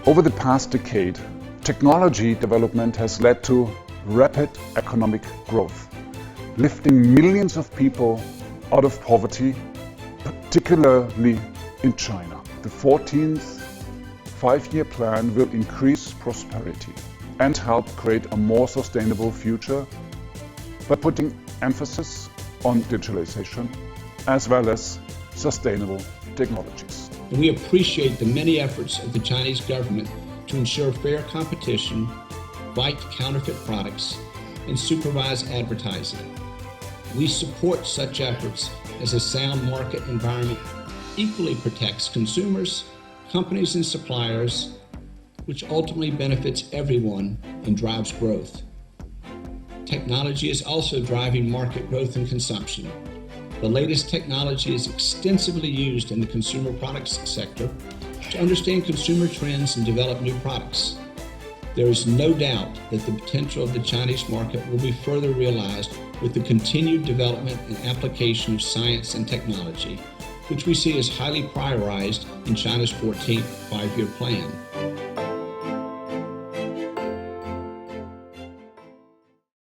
Over the past decade, technology development has led to rapid economic growth, lifting millions of people out of poverty, particularly in China. The 14th Five-Year Plan will increase prosperity and help create a more sustainable future by putting emphasis on digitalization as well as sustainable technologies. We appreciate the many efforts of the Chinese government to ensure fair competition, fight counterfeit products, and supervise advertising. We support such efforts as a sound market environment equally protects consumers, companies, and suppliers, which ultimately benefits everyone and drives growth. Technology is also driving market growth and consumption. The latest technology is extensively used in the consumer products sector to understand consumer trends and develop new products. There is no doubt that the potential of the Chinese market will be further realized with the continued development and application of science and technology, which we see as highly prioritized in China's 14th Five-Year Plan.